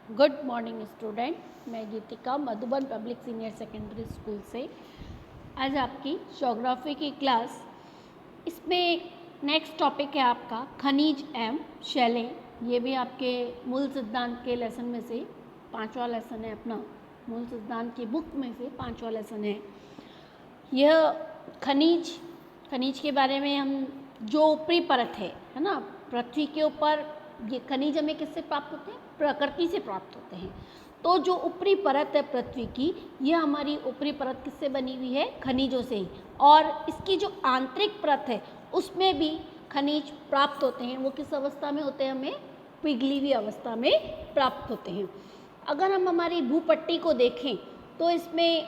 Good morning student, मैं Geetika Madhuban public senior secondary school से आज आपकी ज्योग्राफी की क्लास। इसमें नेक्स्ट टॉपिक है आपका खनिज एवं शैलें। ये भी आपके मूल सिद्धांत के लेसन में से पांचवा लेसन है, अपना मूल सिद्धांत की बुक में से पांचवा लेसन है। यह खनिज के बारे में हम जो ऊपरी परत है ना, पृथ्वी के ऊपर ये खनिज हमें किससे प्राप्त होते हैं? प्रकृति से प्राप्त होते हैं। तो जो ऊपरी परत है पृथ्वी की, यह हमारी ऊपरी परत किससे बनी हुई है? खनिजों से ही। और इसकी जो आंतरिक परत है उसमें भी खनिज प्राप्त होते हैं। वो किस अवस्था में होते हैं? हमें पिघली हुई अवस्था में प्राप्त होते हैं। अगर हम हमारी भूपट्टी को देखें तो इसमें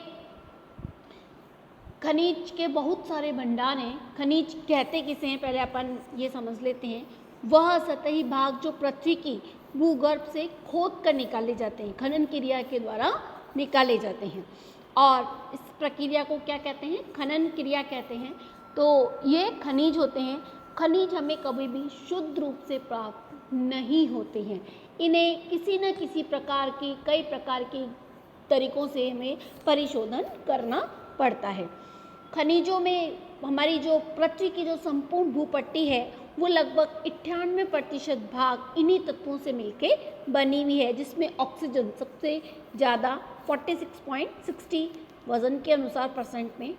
खनिज के बहुत सारे भंडार हैं। खनिज कहते किसे हैं, पहले अपन ये समझ लेते हैं। वह सतही भाग जो पृथ्वी की भूगर्भ से खोद कर निकाले जाते हैं, खनन क्रिया के द्वारा निकाले जाते हैं। और इस प्रक्रिया को क्या कहते हैं? खनन क्रिया कहते हैं। तो ये खनिज होते हैं। खनिज हमें कभी भी शुद्ध रूप से प्राप्त नहीं होते हैं। इन्हें किसी न किसी प्रकार की, कई प्रकार की तरीकों से हमें परिशोधन करना पड़ता है। खनिजों में हमारी जो पृथ्वी की जो संपूर्ण भूपट्टी है वो लगभग 98% भाग इन्हीं तत्वों से मिलके बनी हुई है, जिसमें ऑक्सीजन सबसे ज़्यादा 46.60 वज़न के अनुसार परसेंट में,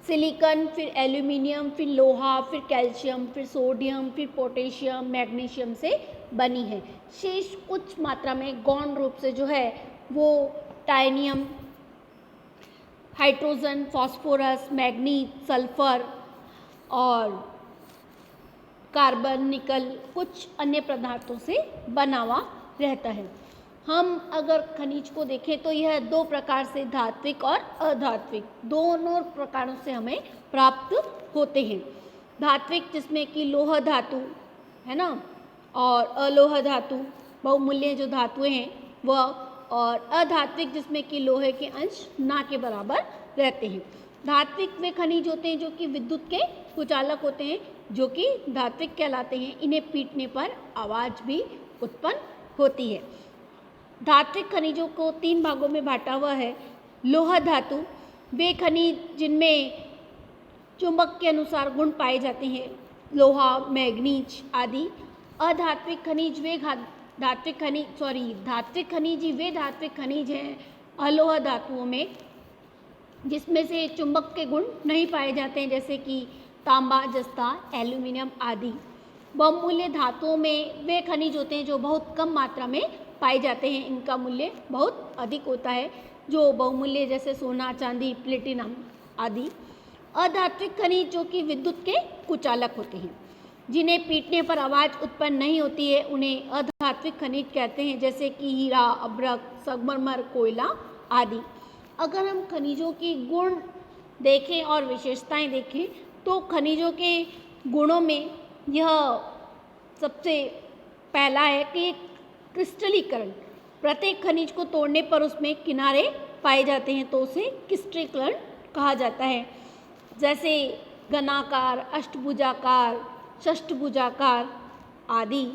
सिलिकॉन, फिर एल्यूमिनियम, फिर लोहा, फिर कैल्शियम, फिर सोडियम, फिर पोटेशियम, मैग्नीशियम से बनी है। शेष कुछ मात्रा में गौण रूप से जो है वो टाइनियम, हाइड्रोजन, फास्फोरस, मैग्नीज, सल्फर और कार्बन, निकल, कुछ अन्य पदार्थों से बना हुआ रहता है। हम अगर खनिज को देखें तो यह दो प्रकार से, धात्विक और अधात्विक, दोनों प्रकारों से हमें प्राप्त होते हैं। धात्विक जिसमें कि लोह धातु है ना, और अलोह धातु बहुमूल्य जो धातुएं हैं वह, और अधात्विक जिसमें कि लोहे के अंश ना के बराबर रहते हैं। धात्विक वे खनिज होते हैं जो कि विद्युत के कुचालक होते हैं, जो कि धात्विक कहलाते हैं। इन्हें पीटने पर आवाज़ भी उत्पन्न होती है। धात्विक खनिजों को 3 भागों में बांटा हुआ है। लोह धातु वे खनिज जिनमें चुंबक के अनुसार गुण पाए जाते हैं, लोहा, मैग्नीज आदि। अधात्विक खनिज वे धात्विक खनिज ही वे धात्विक खनिज हैं अलोह धातुओं में जिसमें से चुंबक के गुण नहीं पाए जाते हैं, जैसे कि तांबा, जस्ता, एल्यूमिनियम आदि। बहुमूल्य धातुओं में वे खनिज होते हैं जो बहुत कम मात्रा में पाए जाते हैं, इनका मूल्य बहुत अधिक होता है, जो बहुमूल्य जैसे सोना, चांदी, प्लेटिनम आदि। अधात्विक खनिज जो कि विद्युत के कुचालक होते हैं, जिन्हें पीटने पर आवाज़ उत्पन्न नहीं होती है, उन्हें अधात्विक खनिज कहते हैं, जैसे कि हीरा, अभ्रक, संगमरमर, कोयला आदि। अगर हम खनिजों की गुण देखें और विशेषताएं देखें तो खनिजों के गुणों में यह सबसे पहला है कि क्रिस्टलीकरण। प्रत्येक खनिज को तोड़ने पर उसमें किनारे पाए जाते हैं, तो उसे क्रिस्टलीकरण कहा जाता है। जैसे घनाकार, अष्टभुजाकार, षष्ठभुजाकार आदि,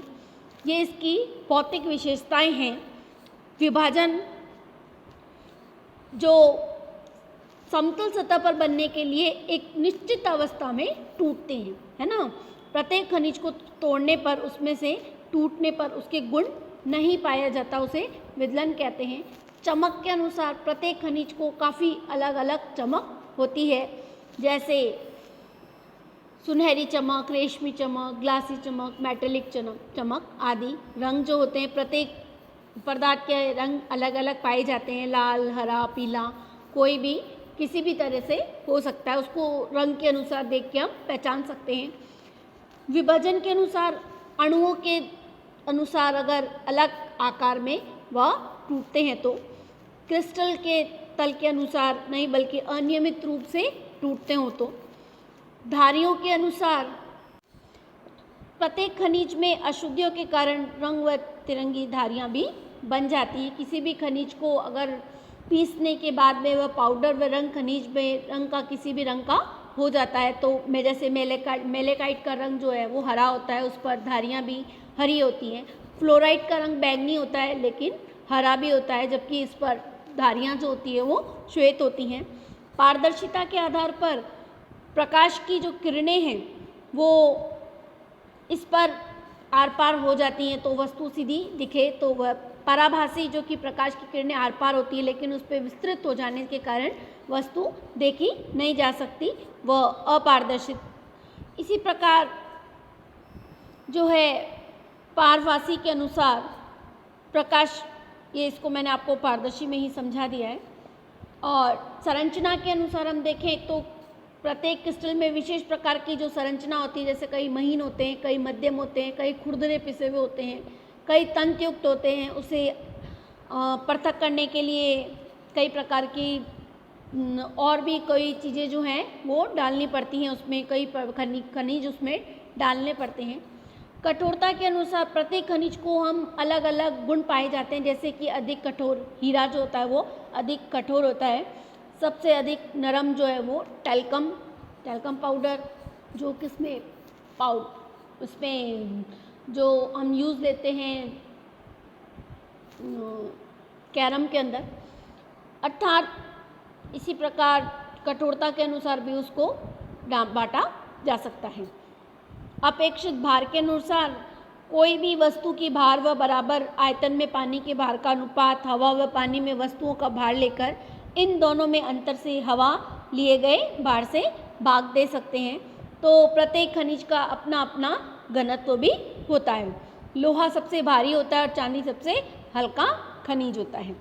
ये इसकी भौतिक विशेषताएं हैं। विभाजन जो समतल सतह पर बनने के लिए एक निश्चित अवस्था में टूटते हैं, है ना। प्रत्येक खनिज को तोड़ने पर उसमें से टूटने पर उसके गुण नहीं पाया जाता, उसे विदलन कहते हैं। चमक के अनुसार प्रत्येक खनिज को काफ़ी अलग अलग चमक होती है, जैसे सुनहरी चमक, रेशमी चमक, ग्लासी चमक, मेटेलिक चमक आदि। रंग जो होते हैं, प्रत्येक पदार्थ के रंग अलग अलग पाए जाते हैं, लाल, हरा, पीला, कोई भी किसी भी तरह से हो सकता है, उसको रंग के अनुसार देख के हम पहचान सकते हैं। विभाजन के अनुसार अणुओं के अनुसार अगर अलग आकार में वह टूटते हैं, तो क्रिस्टल के तल के अनुसार नहीं बल्कि अनियमित रूप से टूटते हो, तो धारियों के अनुसार प्रत्येक खनिज में अशुद्धियों के कारण रंग व तिरंगी धारियाँ भी बन जाती हैं। किसी भी खनिज को अगर पीसने के बाद में वह पाउडर व रंग खनिज में रंग का किसी भी रंग का हो जाता है, तो मैं जैसे मेलेकाइट का रंग जो है वो हरा होता है, उस पर धारियाँ भी हरी होती हैं। फ्लोराइड का रंग बैंगनी होता है, लेकिन हरा भी होता है, जबकि इस पर धारियाँ जो होती है वो श्वेत होती हैं। पारदर्शिता के आधार पर प्रकाश की जो किरणें हैं वो इस पर आर पार हो जाती हैं तो वस्तु सीधी दिखे, तो वह पराभासी जो कि प्रकाश की किरणें आर पार होती है, लेकिन उस पर विस्तृत हो जाने के कारण वस्तु देखी नहीं जा सकती, वह अपारदर्शित। इसी प्रकार जो है पारभासी के अनुसार प्रकाश, ये इसको मैंने आपको पारदर्शी में ही समझा दिया है। और संरचना के अनुसार हम देखें तो प्रत्येक क्रिस्टल में विशेष प्रकार की जो संरचना होती है, जैसे कई महीन होते हैं, कई मध्यम होते हैं, कई खुरदरे पिसे हुए होते हैं, कई तंतुयुक्त होते हैं। उसे पृथक करने के लिए कई प्रकार की और भी कई चीज़ें जो हैं वो डालनी पड़ती हैं, उसमें कई खनिज उसमें डालने पड़ते हैं। कठोरता के अनुसार प्रत्येक खनिज को हम अलग अलग गुण पाए जाते हैं, जैसे कि अधिक कठोर हीरा जो होता है वो अधिक कठोर होता है। सबसे अधिक नरम जो है वो टैल्कम पाउडर, जो किसमें उसमें जो हम यूज़ लेते हैं कैरम के अंदर, अर्थात इसी प्रकार कठोरता के अनुसार भी उसको बांटा जा सकता है। अपेक्षित भार के अनुसार कोई भी वस्तु की भार व बराबर आयतन में पानी के भार का अनुपात हवा व पानी में वस्तुओं का भार लेकर इन दोनों में अंतर से हवा लिए गए भार से भाग दे सकते हैं। तो प्रत्येक खनिज का अपना अपना घनत्व भी होता है। लोहा सबसे भारी होता है और चांदी सबसे हल्का खनिज होता है।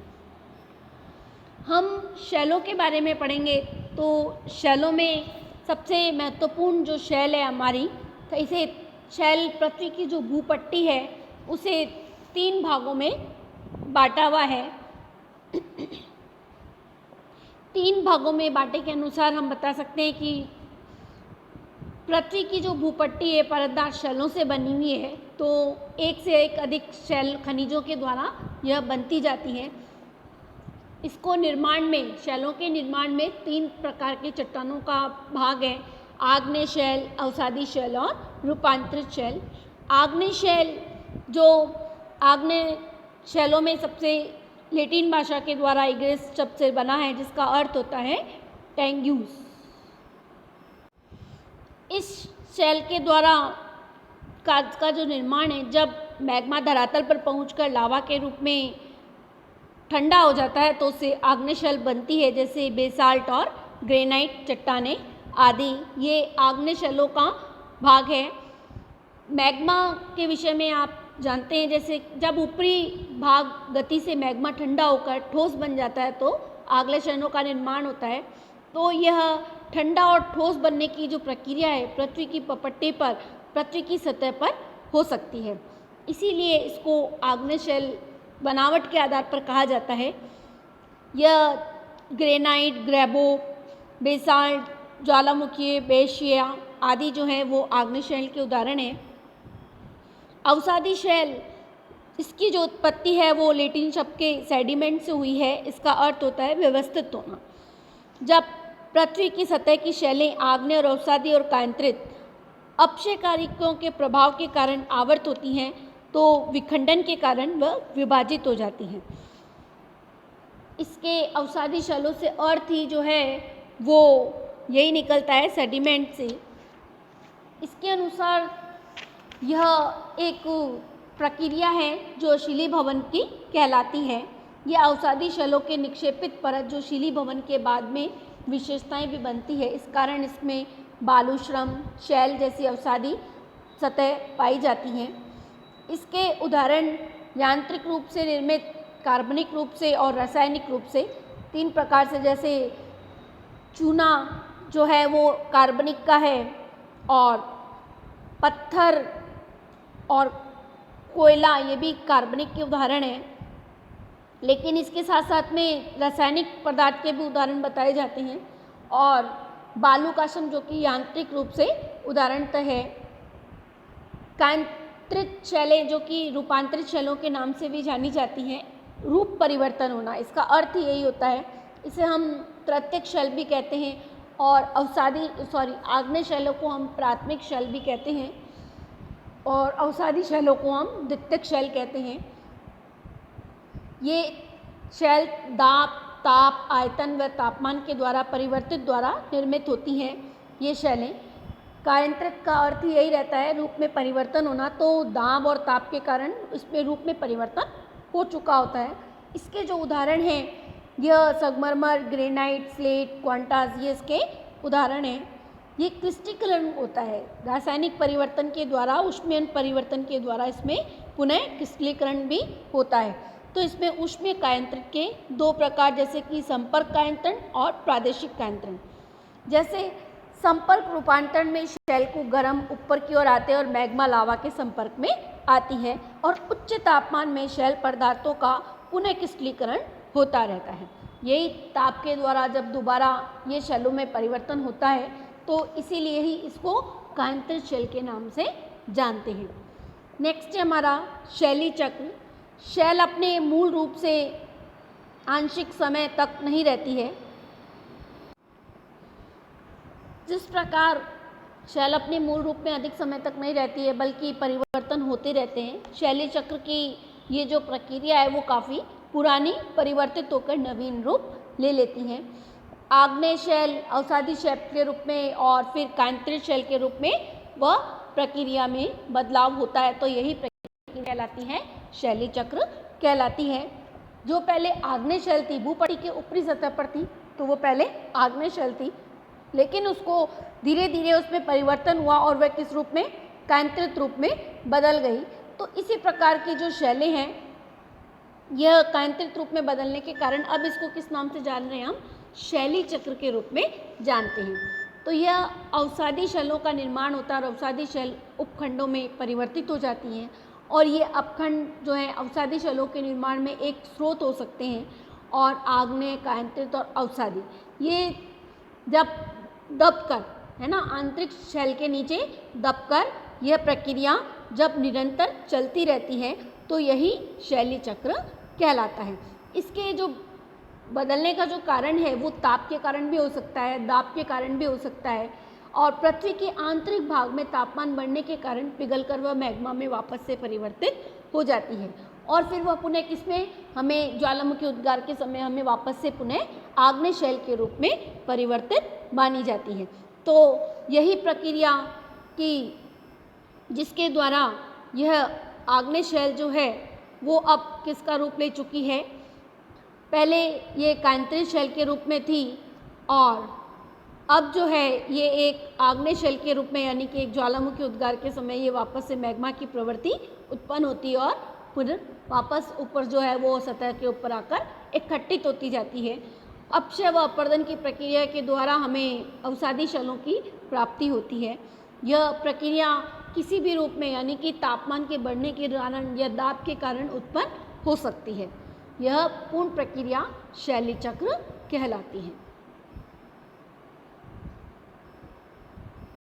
हम शैलों के बारे में पढ़ेंगे तो शैलों में सबसे महत्वपूर्ण जो शैल है हमारी, तो इसे शैल पृथ्वी की जो भूपट्टी है उसे 3 भागों में बांटा हुआ है। 3 भागों में बांटे के अनुसार हम बता सकते हैं कि पृथ्वी की जो भूपट्टी है परतदार शैलों से बनी हुई है, तो एक से एक अधिक शैल खनिजों के द्वारा यह बनती जाती है। इसको निर्माण में, शैलों के निर्माण में 3 प्रकार के चट्टानों का भाग है, आग्नेय शैल, अवसादी शैल और रूपांतरित शैल। आग्नेय शैल, जो आग्नेय शैलों में सबसे लैटिन भाषा के द्वारा इग्रेस शब्द से बना है, जिसका अर्थ होता है टेंग्यूस। इस शैल के द्वारा का जो निर्माण है, जब मैग्मा धरातल पर पहुंचकर लावा के रूप में ठंडा हो जाता है तो उससे आग्नेय शैल बनती है, जैसे बेसाल्ट और ग्रेनाइट चट्टानें आदि। ये आग्नेय शैलों का भाग है। मैग्मा के विषय में आप जानते हैं, जैसे जब ऊपरी भाग गति से मैग्मा ठंडा होकर ठोस बन जाता है तो आग्नेय शैलों का निर्माण होता है। तो यह ठंडा और ठोस बनने की जो प्रक्रिया है पृथ्वी की पपट्टी पर, पृथ्वी की सतह पर हो सकती है, इसीलिए इसको आग्नेय शैल बनावट के आधार पर कहा जाता है। यह ग्रेनाइट, ग्रेबो, बेसाल्ट, ज्वालामुखी, बेशिया आदि जो हैं वो आग्नेय शैल के उदाहरण हैं। अवसादी शैल, इसकी जो उत्पत्ति है वो लैटिन शब्द के सेडिमेंट से हुई है। इसका अर्थ होता है व्यवस्थित होना। जब पृथ्वी की सतह की शैलें आग्नेय और अवसादी और कायांतरित अपक्षयकारियों के प्रभाव के कारण आवर्त होती हैं तो विखंडन के कारण वह विभाजित हो जाती हैं। इसके अवसादी शैलों से अर्थ ही जो है वो यही निकलता है सेडिमेंट से। इसके अनुसार यह एक प्रक्रिया है जो शिलीभवन की कहलाती है। यह अवसादी शैलों के निक्षेपित परत जो शिलीभवन के बाद में विशेषताएं भी बनती है, इस कारण इसमें बालूश्रम शैल जैसी अवसादी सतह पाई जाती हैं। इसके उदाहरण यांत्रिक रूप से निर्मित, कार्बनिक रूप से और रासायनिक रूप से 3 प्रकार से, जैसे चूना जो है वो कार्बनिक का है और पत्थर और कोयला ये भी कार्बनिक के उदाहरण हैं। लेकिन इसके साथ साथ में रासायनिक पदार्थ के भी उदाहरण बताए जाते हैं। और बालू कांसम जो कि यांत्रिक रूप से उदाहरणतः है। कायांतरित शैलें जो कि रूपांतरित शैलों के नाम से भी जानी जाती हैं। रूप परिवर्तन होना, इसका अर्थ यही होता है। इसे हम तृतीयक शैल भी कहते हैं और आग्नेय शैलों को हम प्राथमिक शैल भी कहते हैं और अवसादी शैलों को हम द्वितीयक शैल कहते हैं। ये शैल दाब, ताप, आयतन व तापमान के द्वारा परिवर्तित द्वारा निर्मित होती हैं ये शैलें। कायांतरित का अर्थ यही रहता है रूप में परिवर्तन होना, तो दाब और ताप के कारण इसमें रूप में परिवर्तन हो चुका होता है। इसके जो उदाहरण हैं यह संगमरमर, ग्रेनाइट, स्लेट, क्वांटास, ये इसके उदाहरण हैं। ये क्रिस्टलीकरण होता है, रासायनिक परिवर्तन के द्वारा, ऊष्मीय परिवर्तन के द्वारा इसमें पुनः क्रिस्टलीकरण भी होता है। तो इसमें ऊष्मीय कायांतरण के दो प्रकार, जैसे कि संपर्क कायांतरण और प्रादेशिक कायांतरण। जैसे संपर्क रूपांतरण में शैल को गर्म ऊपर की ओर आते हैं और मैग्मा लावा के संपर्क में आती है, और उच्च तापमान में शैल पदार्थों का पुनः क्रिस्टलीकरण होता रहता है। यही ताप के द्वारा जब दोबारा ये शैलों में परिवर्तन होता है, तो इसीलिए ही इसको कायांतरित शैल के नाम से जानते हैं। नेक्स्ट है हमारा शैली चक्र। शैल अपने मूल रूप से आंशिक समय तक नहीं रहती है। जिस प्रकार शैल अपने मूल रूप में अधिक समय तक नहीं रहती है बल्कि परिवर्तन होते रहते हैं, शैली चक्र की ये जो प्रक्रिया है वो काफ़ी पुरानी परिवर्तित होकर नवीन रूप ले लेती हैं। आग्नेय शैल, अवसादी शैल के रूप में और फिर कायांतरित शैल के रूप में वह प्रक्रिया में बदलाव होता है, तो यही प्रक्रिया कहलाती है, शैली चक्र कहलाती है। जो पहले आग्नेय शैल थी, भूपटल के ऊपरी सतह पर थी, तो वो पहले आग्नेय शैल थी, लेकिन उसको धीरे धीरे उसमें परिवर्तन हुआ और वह किस रूप में, कायांतरित रूप में बदल गई। तो इसी प्रकार की जो शैलें हैं यह कायांतरित रूप में बदलने के कारण अब इसको किस नाम से जान रहे हैं हम, शैली चक्र के रूप में जानते हैं। तो यह अवसादी शैलों का निर्माण होता है और अवसादी शैल उपखंडों में परिवर्तित हो जाती हैं, और ये अपखंड जो है अवसादी शैलों के निर्माण में एक स्रोत हो सकते हैं। और आग्नेय, कायांतरित और अवसादी ये जब दबकर, है ना, आंतरिक शैल के नीचे दबकर यह प्रक्रिया जब निरंतर चलती रहती है तो यही शैली चक्र कहलाता है। इसके जो बदलने का जो कारण है वो ताप के कारण भी हो सकता है, दाब के कारण भी हो सकता है, और पृथ्वी के आंतरिक भाग में तापमान बढ़ने के कारण पिघलकर वह मैग्मा में वापस से परिवर्तित हो जाती है, और फिर वह पुनः किसमें, हमें ज्वालामुखी उद्गार के समय हमें वापस से पुनः आग्नेय शैल के रूप में परिवर्तित मानी जाती है। तो यही प्रक्रिया की जिसके द्वारा यह आग्नेय शैल जो है वो अब किसका रूप ले चुकी है, पहले ये कायांतरित शैल के रूप में थी और अब जो है ये एक आग्नेय शैल के रूप में, यानी कि एक ज्वालामुखी उद्गार के समय ये वापस से मैग्मा की प्रवृत्ति उत्पन्न होती है और फिर वापस ऊपर जो है वो सतह के ऊपर आकर इकट्ठित होती जाती है। अपक्षय व अपर्दन की प्रक्रिया के द्वारा हमें अवसादी शैलों की प्राप्ति होती है। यह प्रक्रिया किसी भी रूप में, यानी कि तापमान के बढ़ने के कारण या दाब के कारण उत्पन्न हो सकती है। यह पूर्ण प्रक्रिया शैली चक्र कहलाती है।